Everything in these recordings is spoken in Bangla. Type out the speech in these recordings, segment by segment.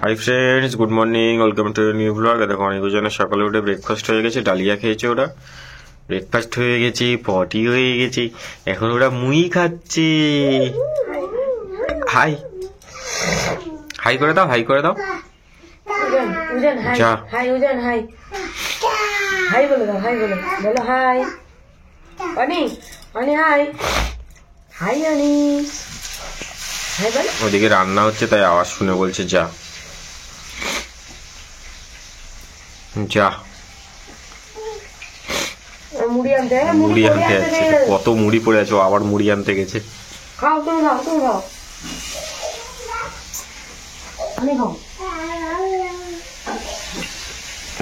Hi friends, good morning, welcome to new blog. দেখো অনেকজনের সকালে উঠে ব্রেকফাস্ট হয়ে গেছে, ডালিয়া খেয়েছে ওরা, ব্রেকফাস্ট হয়ে গেছে, পটি হয়ে গেছে, এখন ওরা মুড়ি খাচ্ছে। হাই হাই করে দাও, হাই করে দাও। যা হাই উজান, হাই হাই বলে দাও, হাই বলো, বলো হাই অনি, অনি হাই, হাই অনি, হাই বলো। ওদিকে রান্না হচ্ছে তাই আওয়াজ শুনে বলছে যা যা। মুড়ি আনতে, মুড়ি আনতে যাচ্ছে, কত মুড়ি পড়ে আছে, আবার মুড়ি আনতে গেছে। খাও তুমি, খাও তুমি, খাও আমি খাও।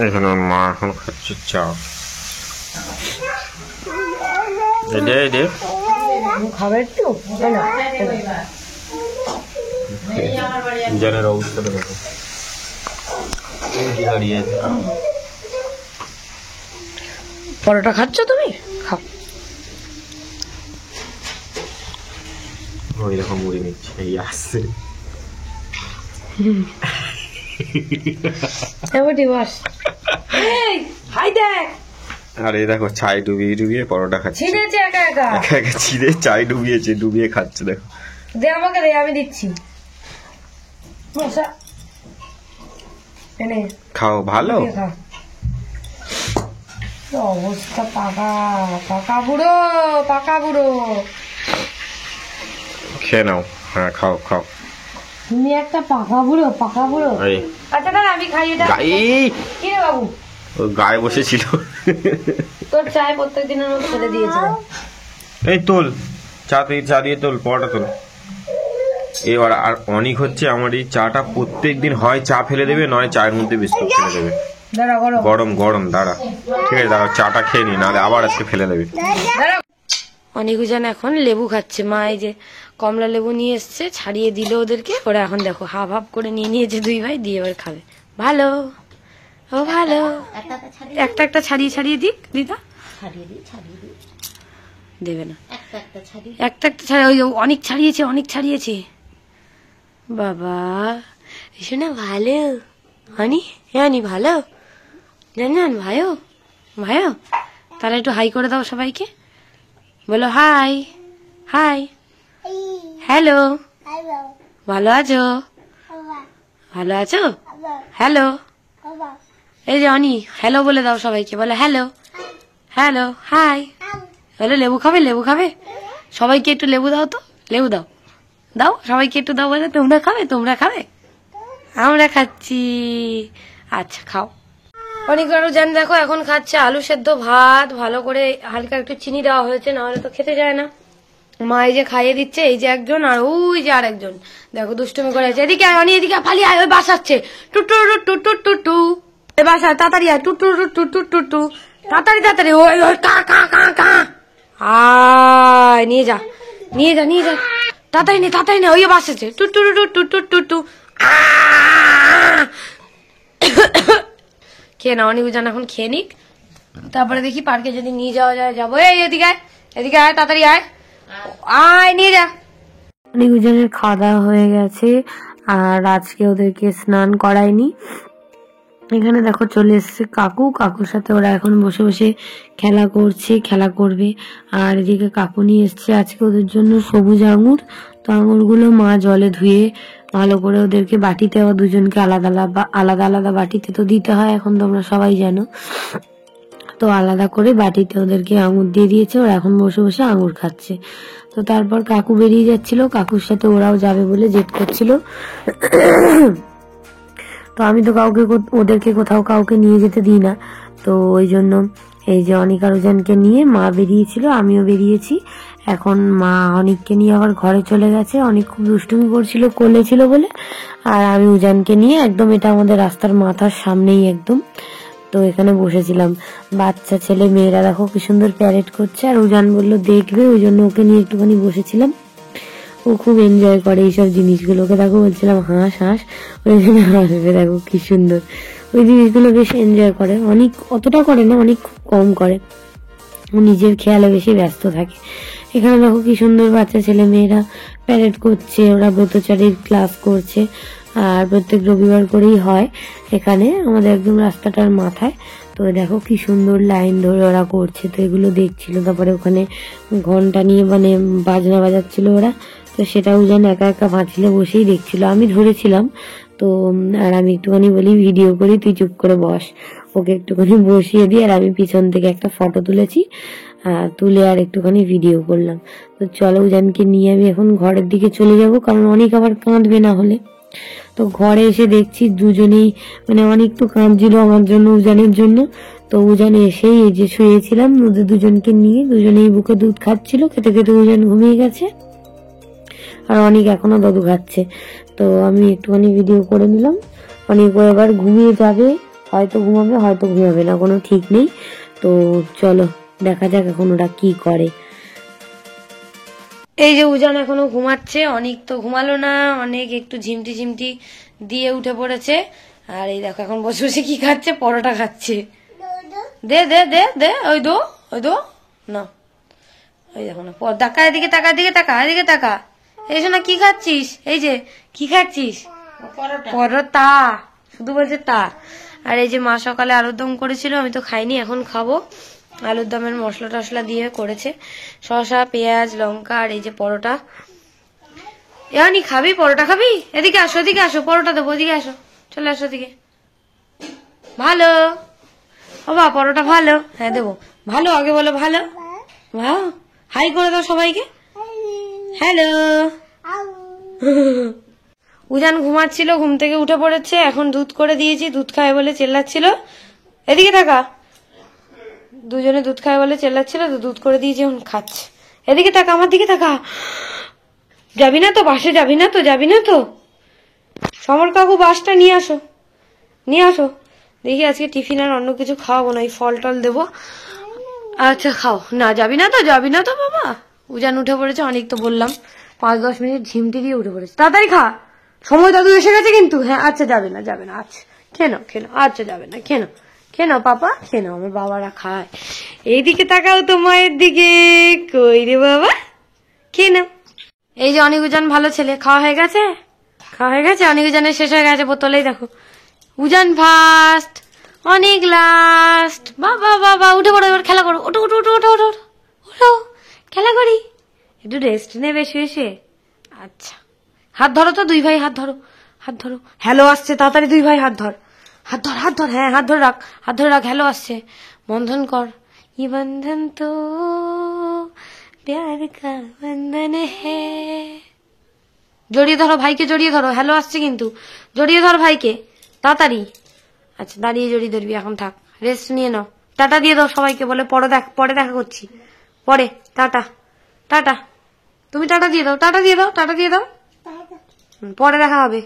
এখানে মা এখন খাচ্ছে চা। খাবে একটু জানের অবস্থাটা দেখো, দাঁড়িয়ে আছে। পরোটা খাচ্ছ তুমি? খাও। ওই রকম মুড়ি নিচ্ছে, এই আসছে। হাই দেখ, আর এই দেখো চাই ডুবিয়ে ডুবিয়ে পরোটা খাচ্ছে, ছিঁড়েছে একা একা, একা একা ছিঁড়ে চাই ডুবিয়েছে, ডুবিয়ে খাচ্ছে। দেখো দে আমাকে, দে আমি দিচ্ছি। খাও, ভালো অবস্থা। পাকা পাকা বুড়ো, পাকা বুড়ো। খেয়ে নাও, হ্যাঁ খাও খাও। তুমি একটা পাকা বুড়ো, পাকা বুড়ো। আচ্ছা দাদা আমি খাই এটা। কি রে বাবু, ও গায়ে বসেছিল। তোর চায় প্রত্যেক দিনের মতো ফেলে দিয়েছে। এই তোল চা, তুই চা দিয়ে তোল, পরোটা তোল। এবার আর অনেক হচ্ছে আমার এই চাটা প্রত্যেক দিন হয় চা ফেলে দেবে, নয় চায়ের মধ্যে বিস্কুট ফেলে দেবে। গরম গরম, দাঁড়া ঠিক আছে, দাঁড়া চাটা খেয়ে নি, নাহলে আবার আজকে ফেলে দেবে। অনেকজন এখন লেবু খাচ্ছে, মা এই যে কমলা লেবু নিয়ে এসছে, ছাড়িয়ে দিল ওদেরকে। ওরা এখন দেখো হাফ হাফ করে নিয়ে নিয়েছে দুই ভাই, দিয়ে এবার খাবে। ভালো, ও ভালো। একটা একটা ছাড়িয়ে ছাড়িয়ে দিক দিদা, দেবে না একটা একটা ছাড়িয়ে। ওই অনেক ছাড়িয়েছে, অনেক ছাড়িয়েছে বাবা। শোনা ভালো হানি, হানি ভালো, জান ভাইও ভাইও। তাহলে একটু হাই করে দাও সবাইকে, বলো হাই হাই, হ্যালো, ভালো আছো, ভালো আছো, হ্যালো। এই যে অনি হ্যালো বলে দাও সবাইকে, বলো হ্যালো, হ্যালো, হাই। বলো লেবু খাবে, লেবু খাবে, সবাইকে একটু লেবু দাও তো, লেবু দাও, দাও সবাইকে একটু দাও। বলে তোমরা খাবে, তোমরা খাবে, আমরা খাচ্ছি। আচ্ছা খাও। অনেক আরো জান দেখো এখন খাচ্ছে আলু সেদ্ধ ভাত, ভালো করে হালকা একটু চিনি দেওয়া হয়েছে, না হলে তো খেতে যায় না। মা এই যে খাইয়ে দিচ্ছে, এই যে একজন, আর ওই যে আর একজন দেখো দুষ্টুমি করে আছে। এদিকে আয়, এদিকে পালিয়ে আয়, ওই বাসাচ্ছে টুটু টু টু টু টু, বাসা তাড়াতাড়ি আয়, টুটু টু টু টু টু, তাড়াতাড়ি তাড়াতাড়ি, ওই ওই কা কা কা কা, আয় নিয়ে যা, নিয়ে যা, নিয়ে যা, তাড়াতাড়ি নে, তাড়াতাড়ি নে, ওই বাসাচ্ছে টুটু টু টু টু টু টু। খেয়ে না, অনেক জান এখন খেয়ে নিক, তারপরে দেখি পার্কে যদি নিয়ে যাওয়া যায় যাবো। এই এদিকে আয়, এদিকে আয়, তাড়াতাড়ি আয়, আয় নিয়ে যা। অনেক জনের খাওয়া দাওয়া হয়ে গেছে, আর আজকে ওদেরকে স্নান করায়নি। এখানে দেখো চলে এসছে কাকু, কাকুর সাথে ওরা এখন বসে বসে খেলা করছে, খেলা করবে। আর এদিকে কাকু নিয়ে এসছে আজকে ওদের জন্য সবুজ আঙুর। তো আঙুরগুলো মা জলে ধুয়ে ভালো করে ওদেরকে বাটিতে, আবার দুজনকে আলাদা আলাদা আলাদা বাটিতে তো দিতে হয়, এখন তোমরা সবাই জানো। তো আলাদা করে বাটিতে ওদেরকে আঙুর দিয়ে দিয়েছে, ওরা এখন বসে বসে আঙুর খাচ্ছে। তো তারপর কাকু বেরিয়ে যাচ্ছিল, কাকুর সাথে ওরাও যাবে বলে জেদ করছিল। তো আমি তো ওদেরকে কোথাও কাউকে নিয়ে যেতে দিই না, তো ওই জন্য এই যে অনিক আর উজানকে নিয়ে মা বেরিয়েছিল, আমিও বেরিয়েছি। এখন মা অনিককে নিয়ে আবার ঘরে চলে গেছে, অনেক খুব দুষ্টুমি করছিল, কোলে ছিল বলে। আর আমি উজানকে নিয়ে একদম, এটা আমাদের রাস্তার মাথার সামনেই একদম, তো এখানে বসেছিলাম। বাচ্চা ছেলে মেয়েরা দেখো কি সুন্দর প্যারেড করছে, আর উজান বললো দেখবে, ওই জন্য ওকে নিয়ে একটুখানি বসেছিলাম। ও খুব এনজয় করে এইসব জিনিসগুলোকে, দেখো বলছিলাম হাঁস হাঁস, ওইখানে হাসবে, দেখো কি সুন্দর। ওই জিনিসগুলো বেশ এনজয় করে, অনেক অতটা করে না, অনেক খুব কম করে, ও নিজের খেয়ালে বেশি ব্যস্ত থাকে। এখানে দেখো কি সুন্দর বাচ্চা ছেলে মেয়েরা প্যারেড করছে, ওরা ব্রতচারীর ক্লাস করছে। আর প্রত্যেক রবিবার করেই হয় এখানে আমাদের একদম রাস্তাটার মাথায়। তো দেখো কি সুন্দর লাইন ধরে ওরা করছে, তো এগুলো দেখছিল। তারপরে ওখানে ঘন্টা নিয়ে মানে বাজনা বাজাচ্ছিল ওরা, তো সেটাও যেন একা একা ভাঁচিলে বসেই দেখছিল। আমি ধরেছিলাম তো, আর আমি একটুখানি বলি ভিডিও করি, তুই চুপ করে বস। ওকে একটুখানি বসিয়ে দিই, আর আমি পিছন থেকে একটা ফটো তুলেছি, তুলে আর একটুখানি ভিডিও করলাম। তো চলো উজানকে নিয়ে আমি এখন ঘরের দিকে চলে যাব, কারণ অনেক আবার কাঁদবে না হলে। তো ঘরে এসে দেখছি দুজনেই মানে অনেক তো কাঁদছিল আমার জন্য, উজানের জন্য। তো উজান এসেই এই যে শুয়েছিলাম, ওদের দুজনকে নিয়ে দুজনেই বুকে দুধ খাচ্ছিল, খেতে খেতে উজান ঘুমিয়ে গেছে, আর অনেক এখনো দুধ খাচ্ছে। তো আমি একটুখানি ভিডিও করে নিলাম। অনেক এবার ঘুমিয়ে যাবে, হয়তো ঘুমাবে হয়তো ঘুমাবে না, কোনো ঠিক নেই। তো চলো দেখা যাক এখন ওরা কি করে। এই যে উজান এখনো ঘুমাচ্ছে, অনেক তো ঘুমালো না, অনেক একটু ঝিমটি ঝিমটি দিয়ে উঠে পড়েছে। আর এই দেখো এখন বসে বসে কি খাচ্ছে, পরোটা খাচ্ছে। দে দে দে দে, ওই দো ওই দো না, ওই দেখো না, টাকা এদিকে টাকা, এদিকে টাকা, এদিকে টাকা। এই শোনা কি খাচ্ছিস? এই যে কি খাচ্ছিস? পরোটা, শুধু বলছে তা। আর এই যে মা সকালে আলুর দম করেছিল, আমি তো খাইনি, এখন খাবো। আলুর দমের মশলা টশলা দিয়ে করেছে, শসা পেঁয়াজ লঙ্কা। আর এই যে পরোটা। এখানে খাবি পরোটা? খাবি? এদিকে আসো, এদিকে আসো, পরোটা দেবো, এদিকে আসো, চলে আসো এদিকে। ভালো বাবা, পরোটা ভালো? হ্যাঁ দেবো। ভালো আগে বলো, ভালো। হাই করে দাও সবাইকে, হ্যালো। উজান ঘুমাচ্ছিল, ঘুম থেকে উঠে পড়েছে, এখন দুধ করে দিয়েছি, দুধ খায় বলে চেল্লাচ্ছিল। এদিকে থাকা, দুজনে দুধ খায় বলে চেল্লাচ্ছিল, তো দুধ করে দিয়েছি, এখন খাচ্ছে। এদিকে থাকা, আমার দিকে থাকা। যাবি না তো বাসে? যাবি না তো? যাবি না তো? সমর কাকু বাসটা নিয়ে আসো, নিয়ে আসো। দেখি আজকে টিফিন আর অন্য কিছু খাওয়াবো না, এই ফল টল দেবো। আচ্ছা খাও না। যাবি না তো? যাবি না তো বাবা? উজান উঠে পড়েছে, অনেক তো বললাম 5-10 মিনিট ঝিমটি দিয়ে উঠে পড়েছে। তাড়াতাড়ি খা, সময় দাদু এসে গেছে কিন্তু। হ্যাঁ আচ্ছা যাবে না, যাবে না, আচ্ছা খেনো খেনো, আচ্ছা যাবে না, খেনো খেনো পাপা, খেনো। আমার বাবারা খায়। এইদিকে তাকাও তো মায়ের দিকে, কই রে বাবা, খেনো। এই যে অনেক উজান ভালো ছেলে, খাওয়া হয়ে গেছে, খাওয়া হয়ে গেছে। অনেক উজানের শেষ হয়ে গেছে বোতলেই, দেখো উজান ফার্স্ট, অনেক লাস্ট। বাবা বাবা, উঠে পড়ো, এবার খেলা করো, ওঠো ওঠো ওঠো ওঠো ওঠো ওঠো, খেলা করি। একটু রেস্ট নেবে শুয়ে শুয়ে। আচ্ছা হাত ধরো তো, দুই ভাই হাত ধরো, হাত ধরো। হ্যালো আসছে, তাড়াতাড়ি দুই ভাই হাত ধর, হাত ধর, হাত ধর। হ্যাঁ হাত ধরে রাখ, হাত ধরে রাখ, হ্যালো আসছে। বন্ধন কর, ये बंधन तो प्यार का बंधन है। জড়িয়ে ধরো ভাইকে, জড়িয়ে ধরো, হ্যালো আসছে কিন্তু, জড়িয়ে ধর ভাইকে তাড়াতাড়ি। আচ্ছা দাঁড়িয়ে জড়িয়ে ধরবি, এখন থাক, রেস্ট নিয়ে নাও। টাটা দিয়ে দাও সবাইকে, বলে পরে পরে দেখা করছি, পরে টাটা টাটা। তুমি টাটা দিয়ে দাও, টাটা দিয়ে দাও, টাটা দিয়ে দাও, পরে দেখা হবে।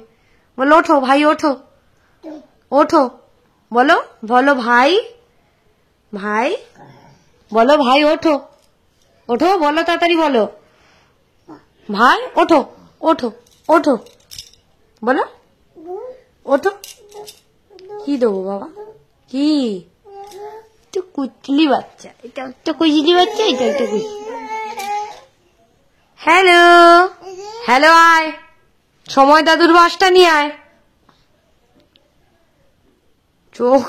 বলো ওঠো ভাই, ওঠো ওঠো, বলো বলো ভাই, ভাই বলো, ভাই ওঠো ওঠো, বলো তাড়াতাড়ি বলো, ভাই ওঠো ওঠো ওঠো, বলো ওঠো। কি দেবো বাবা? কি? তো কুচলি বাচ্চা, এটা একটা কুচলি বাচ্চা, এটা একটা কুচলি। হ্যালো হ্যালো, আয়, সময় দাদুর বাসটা নিয়ে আয়। চোখ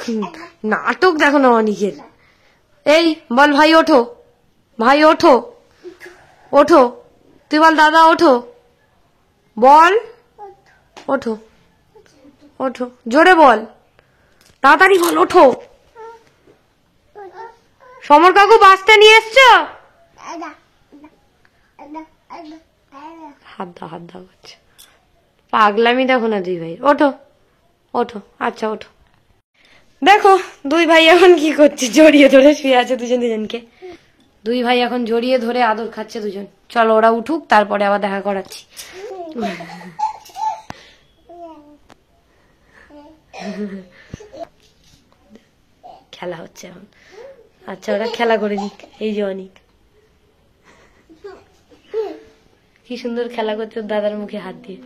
নাটক দেখো না অনেকের। এই বল ভাই ওঠো, ভাই ওঠো ওঠো, তুই বল দাদা ওঠো, বল ওঠো ওঠো, জোরে বল, তাড়াতাড়ি বল, ওঠো। সমর কাকু বাসটা নিয়ে এসছো? হাত দা হাত দা করছে, পাগলামি দেখো না দুই ভাই। ওঠো ওঠো, আচ্ছা ওঠো। দেখো দুই ভাই এখন কি করছে, জড়িয়ে ধরে শুয়ে আছে দুজন দুজনকে। দুই ভাই এখন জড়িয়ে ধরে আদর খাচ্ছে দুজন। চলো ওরা উঠুক, তারপরে আবার দেখা করাচ্ছি। খেলা হচ্ছে এখন। আচ্ছা ওরা খেলা করে নিক। এই যে অনেক কি সুন্দর খেলা করছে দাদার মুখে হাত দিয়ে।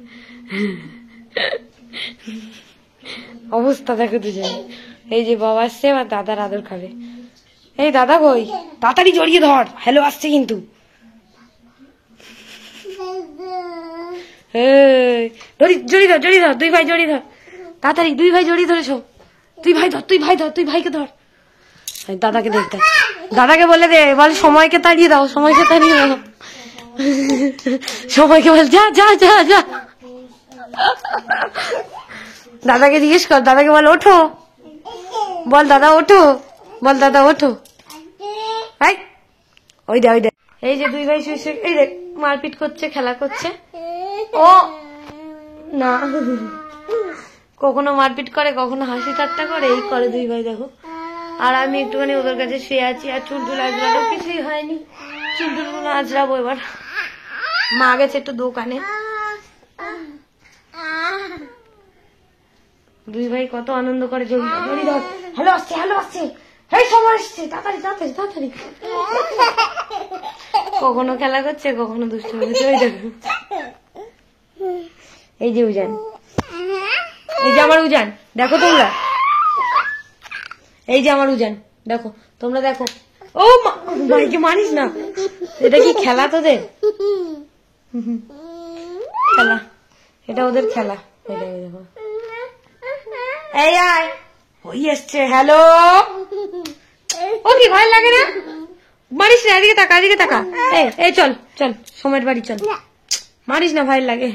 অবস্থা দেখো দুজন। এই যে বাবা আসছে, এবার দাদার আদর খাবে। এই দাদা কই, তাড়াতাড়ি জড়িয়ে ধর, হ্যালো আসছে কিন্তু। জড়ি ধর, দুই ভাই জড়ি ধর, তাড়াতাড়ি, দুই ভাই জড়ি ধরেছো, তুই ভাই ধর, তুই ভাইকে ধর। দাদাকে দেখতে, দাদাকে বলে দে, বল সময়কে তাড়িয়ে দাও, সময়কে তাড়িয়ে দাও, সময়কে বল যা যা যা যা। দাদাকে জিজ্ঞেস কর, দাদাকে বল ওঠো, বল দাদা ওঠো, বল দাদা ওঠো। ওই দে, এই যে দুই ভাই শুয়ে, এই দেখ মারপিট করছে, খেলা করছে। ও না, কখনো মারপিট করে, কখনো হাসি ঠাট্টা করে, এই করে দুই ভাই দেখো। আর আমি একটুখানি ওদের কাছে শুয়ে আছি, আর চুলটুল আজরানো কিছুই হয়নি, চুলটুল গুলো আজরাবো এবার। মা গেছে একটু দোকানে। দুই ভাই কত আনন্দ করে, জড়ি ধর, হ্যালো আসছে, এই সময় আসছে, তাড়াতাড়ি। কখনো খেলা করছে, কখনো দুষ্টু করছে। ওই দেখো, এই যে উজান, এই যে আমার উজান, দেখো তোমরা, এই যে আমার উজান, দেখো তোমরা, দেখো। ও ভাইকে মানিস না, এটা কি খেলা তোদের? খেলা, এটা ওদের খেলা। দেখো, এই আয়, ওই এসছে, হ্যালো। ও কি ভয় লাগে না? মারিস না, এদিকে তাকা, এই চল সময়ের বাড়ি চল, মারিস না, ভয় লাগে।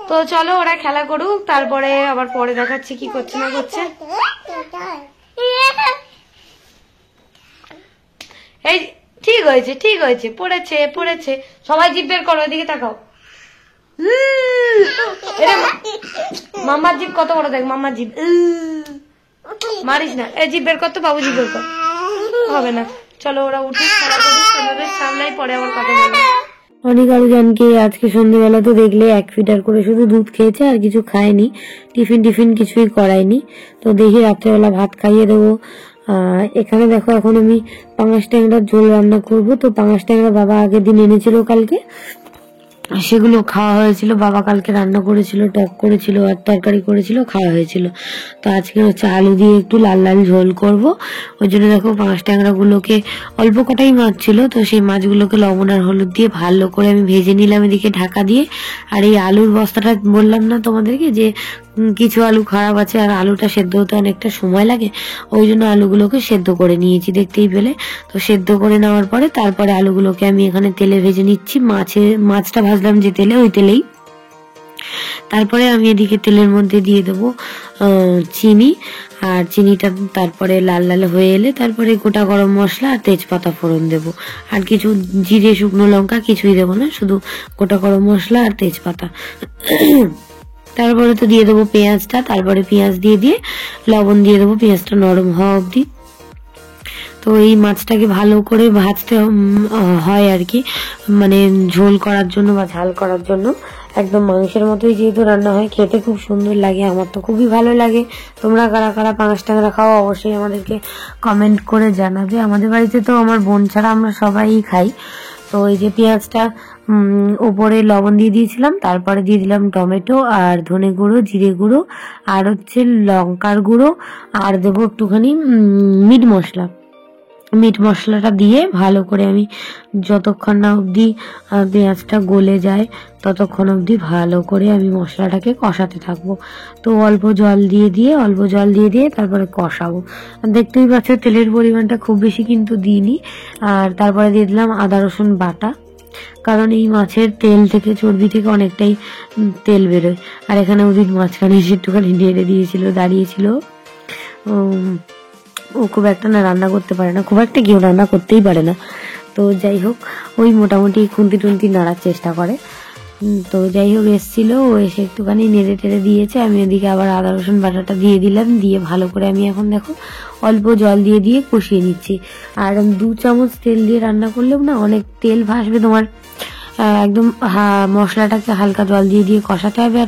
তো চলো ওরা খেলা করুক, তারপরে আবার পরে দেখাচ্ছি কি করছে না করছে। এই ঠিক হয়েছে, পড়েছে। সবাই জিভ বের করো, এদিকে তাকাও। মাম্মার জিভ কত বড়, দেখ মাম্মার জিভ। মারিস না, এই জিভ বের কর তো, বাবু জিভ বের কর, হবে না। চলো ওরা উঠে খেলা করুক, সামলাই পরে আবার কথা বলবো। অনেক আরো জানকে আজকে সন্ধ্যেবেলা তো দেখলে 1 ফিটার করে শুধু দুধ খেয়েছে, আর কিছু খায়নি, টিফিন কিছুই করায়নি। তো দেখি রাত্রেবেলা ভাত খাইয়ে দেবো। এখানে দেখো এখন আমি পাঙাশ ট্যাংরার ঝোল রান্না করব। তো পাঙাশ ট্যাংরা বাবা আগের দিন এনেছিল কালকে, সেগুলো খাওয়া হয়েছিল। বাবা কালকে রান্না করেছিল, টক করেছিল আর তরকারি করেছিল, খাওয়া হয়েছিল। তো আজকে হচ্ছে আলু দিয়ে একটু লাল ঝোল করব। ওই জন্য দেখো পাঙাশ ট্যাংরা গুলোকে, অল্প কটাই মাছ ছিল, তো সেই মাছগুলোকে লবণ আর হলুদ দিয়ে ভালো করে আমি ভেজে নিলাম এদিকে ঢাকা দিয়ে। আর এই আলুর বস্তাটা বললাম না তোমাদেরকে যে কিছু আলু খারাপ আছে, আর আলুটা সেদ্ধ হতে অনেকটা সময় লাগে, ওই জন্য আলুগুলোকে সেদ্ধ করে নিয়েছি, দেখতেই পেলে। তো সেদ্ধ করে নেওয়ার পরে তারপরে আলুগুলোকে আমি এখানে তেলে ভেজে নিচ্ছি। মাছটা ভাজলাম যে তেলে, ওই তেলেই। তারপরে আমি এদিকে তেলের মধ্যে দিয়ে দেবো চিনি, আর চিনিটা তারপরে লাল হয়ে এলে তারপরে গোটা গরম মশলা আর তেজপাতা ফোড়ন দেবো। আর কিছু জিরে, শুকনো লঙ্কা কিছুই দেবো না, শুধু গোটা গরম মশলা আর তেজপাতা। তারপরে তো দিয়ে দেবো পেঁয়াজটা, তারপরে পেঁয়াজ দিয়ে লবণ দিয়ে দেবো, পেঁয়াজটা নরম হওয়া অবধি। তো এই মাছটাকে ভালো করে ভাজতে হয় আর কি, মানে ঝোল করার জন্য বা ঝাল করার জন্য। একদম মাংসের মতোই যেহেতু রান্না হয়, খেতে খুব সুন্দর লাগে, আমার তো খুবই ভালো লাগে। তোমরা কারা কারা পাঙাশ ট্যাংরা খাও অবশ্যই আমাদেরকে কমেন্ট করে জানাবে। আমাদের বাড়িতে তো আমার বোন ছাড়া আমরা সবাই খাই। তো এই যে পেঁয়াজটা উপরে লবণ দিয়ে দিয়েছিলাম, তারপরে দিয়ে দিলাম টমেটো আর ধনে গুঁড়ো, জিরে গুঁড়ো আর হচ্ছে লঙ্কার গুঁড়ো, আর দেবো একটুখানি মিট মশলাটা দিয়ে ভালো করে আমি যতক্ষণ না অবধি পেঁয়াজটা গলে যায় ততক্ষণ অবধি ভালো করে আমি মশলাটাকে কষাতে থাকবো। তো অল্প জল দিয়ে তারপরে কষাবো। দেখতেই পাচ্ছ তেলের পরিমাণটা খুব বেশি কিন্তু দিইনি। আর তারপরে দিয়ে দিলাম আদা রসুন বাটা, কারণ এই মাছের তেল থেকে, চর্বি থেকে অনেকটাই তেল বেরোয়। আর এখানে ওদিন মাঝখানে একটুখানি নেড়ে দিয়েছিল, দাঁড়িয়েছিল। ও খুব একটা না রান্না করতে পারে না, খুব একটা কেউ রান্না করতেই পারে না। তো যাই হোক, ওই মোটামুটি খুন্তি টুন্তি নাড়ার চেষ্টা করে। তো যাই হোক এসেছিল, ও এসে একটুখানি নেড়ে টেড়ে দিয়েছে। আমি ওদিকে আবার আদা রসুন বাটাটা দিয়ে দিলাম, দিয়ে ভালো করে আমি এখন দেখো অল্প জল দিয়ে কষিয়ে নিচ্ছি। আর 2 চামচ তেল দিয়ে রান্না করলেও না অনেক তেল ভাসবে তোমার, একদম মশলাটাকে হালকা জল দিয়ে কষাতে হবে।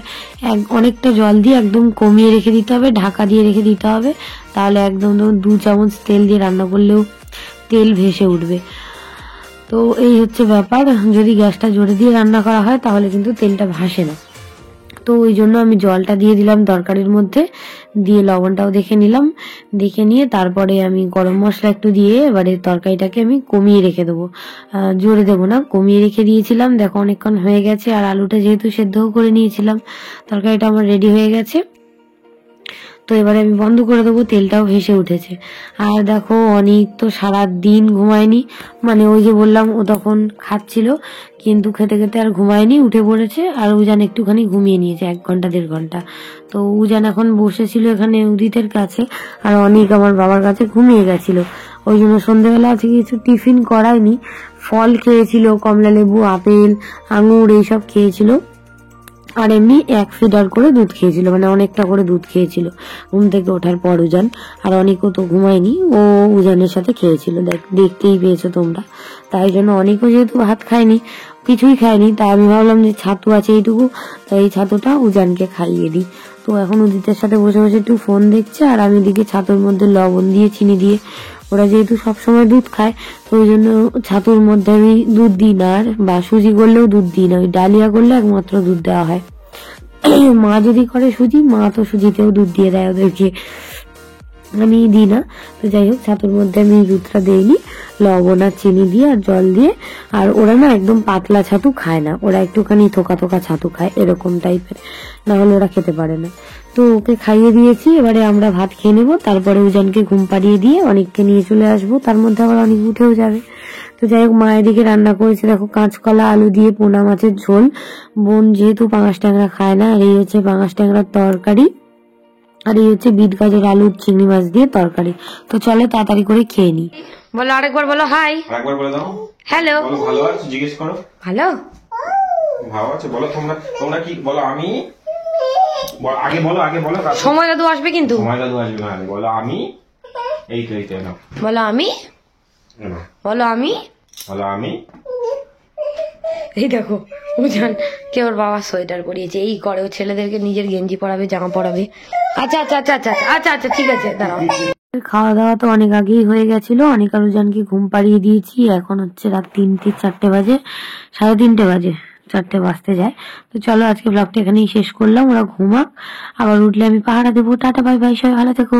আর অনেকটা জল দিয়ে একদম কমিয়ে রেখে দিতে হবে, ঢাকা দিয়ে রেখে দিতে হবে, তাহলে একদম 2 চামচ তেল দিয়ে রান্না করলেও তেল ভেসে উঠবে। তো এই হচ্ছে ব্যাপার, যদি গ্যাসটা জোরে দিয়ে রান্না করা হয় তাহলে কিন্তু তেলটা ভাসে না। তো ওই জন্য আমি জলটা দিয়ে দিলাম তরকারির মধ্যে, দিয়ে লবণটাও দেখে নিলাম, দেখে নিয়ে তারপরে আমি গরম মশলা একটু দিয়ে এবারে তরকারিটাকে আমি কমিয়ে রেখে দেবো, জোরে দেবো না, কমিয়ে রেখে দিয়েছিলাম। দেখো অনেকক্ষণ হয়ে গেছে, আর আলুটা যেহেতু সেদ্ধও করে নিয়েছিলাম, তরকারিটা আমার রেডি হয়ে গেছে। তো এবারে আমি বন্ধ করে দেবো, তেলটাও ভেসে উঠেছে। আর দেখো অনেক তো সারা দিন ঘুমায়নি, মানে ওই যে বললাম ও তখন খাচ্ছিল, কিন্তু খেতে খেতে আর ঘুমায়নি, উঠে পড়েছে। আর উজান একটুখানি ঘুমিয়ে নিয়েছে 1 ঘন্টা 1.5 ঘন্টা। তো উজান এখন বসেছিল এখানে উদিতের কাছে, আর অনেক আমার বাবার কাছে ঘুমিয়ে গেছিল। ওই জন্য সন্ধ্যেবেলা আজকে কিছু টিফিন করায়নি, ফল খেয়েছিল, কমলা লেবু, আপেল, আঙুর এইসব খেয়েছিল। আর এমনি 1 ফিডার করে দুধ খেয়েছিল, মানে অনেকটা করে দুধ খেয়েছিল ঘুম থেকে ওঠার পর উজান। আর অনেকও তো ঘুমায়নি, ও উজানের সাথে খেয়েছিল, দেখতেই পেয়েছো তোমরা। তাই জন্য অনেকও যেহেতু ভাত খায়নি, কিছুই খায়নি, তাই আমি ভাবলাম যে ছাতু আছে এইটুকু, তাই এই ছাতুটা উজানকে খাইয়ে দিই। তো এখন উদিতের সাথে বসে বসে একটু ফোন দেখছে, আর আমি দিকে ছাতুর মধ্যে লবণ দিয়ে চিনি দিয়ে, ওরা যেহেতু সবসময় দুধ খায় তো ওই জন্য ছাতুর মধ্যে আমি দুধ দিই না, আর বা সুজি করলেও দুধ দিই না, ওই ডালিয়া করলে একমাত্র দুধ দেওয়া হয়। মা যদি করে সুজি, মা তো সুজিতেও দুধ দিয়ে দেয় ওদেরকে, আমি দিই না। তো যাই হোক, ছাতুর মধ্যে আমি দুধটা দিইনি, লবণ আর চিনি দিয়ে আর জল দিয়ে। আর ওরা না একদম পাতলা ছাতু খায় না, ওরা একটুখানি থোকা থোকা ছাতু খায়, এরকম টাইপের, না হলে ওরা খেতে পারে না। তো ওকে খাইয়ে দিয়েছি, এবারে আমরা ভাত খেয়ে নেবো, তারপরে উজানকে ঘুম পাড়িয়ে দিয়ে অনেককে নিয়ে চলে আসবো, তার মধ্যে আবার অনেক উঠেও যাবে। তো যাই হোক, মা এদিকে রান্না করেছে দেখো কাঁচকলা আলু দিয়ে পোনা মাছের ঝোল, বোন যেহেতু পাঙাশ ট্যাংরা খায় না, আর এই হচ্ছে পাঙাশ ট্যাংরার তরকারি, আর এই হচ্ছে বিট গাজর আলুর চিংড়ি মাছ দিয়ে তরকারি। তো চলো তাড়াতাড়ি করে খেয়ে নি। বলো আরেকবার, বলো হাই, আরেকবার বলে দাও, হ্যালো, বলো ভালো আছো, জিজ্ঞেস করো, ভালো ভালো আছে বলো। তোমরা কি বলো, আমি আগে বলো, সময় দাদু আসবে, কিন্তু সময় দাদু আসবে না, বলো আমি, এই তো না, বলো আমি, বলো আমি, বলো আমি। এই দেখো উজান কে ওর বাবা সোয়েটার পরিয়েছে, এই করে ও ছেলেদেরকে নিজের গেঞ্জি পরাবে, জামা পরাবে। আচ্ছা আচ্ছা আচ্ছা আচ্ছা আচ্ছা আচ্ছা ঠিক আছে, দাঁড়াও। খাওয়া দাওয়া তো অনেক আগেই হয়ে গেছিল, অনেক আর উজানকে ঘুম পাড়িয়ে দিয়েছি। এখন হচ্ছে রাত 3-4 বাজে, 3:30 বাজে, 4টে বাজতে যায়। তো চলো আজকে ব্লগটা এখানেই শেষ করলাম, ওরা ঘুমাক, আবার উঠলে আমি পাহারা দেবো। টাটা, বাই বাই, সবাই ভালো থেকো।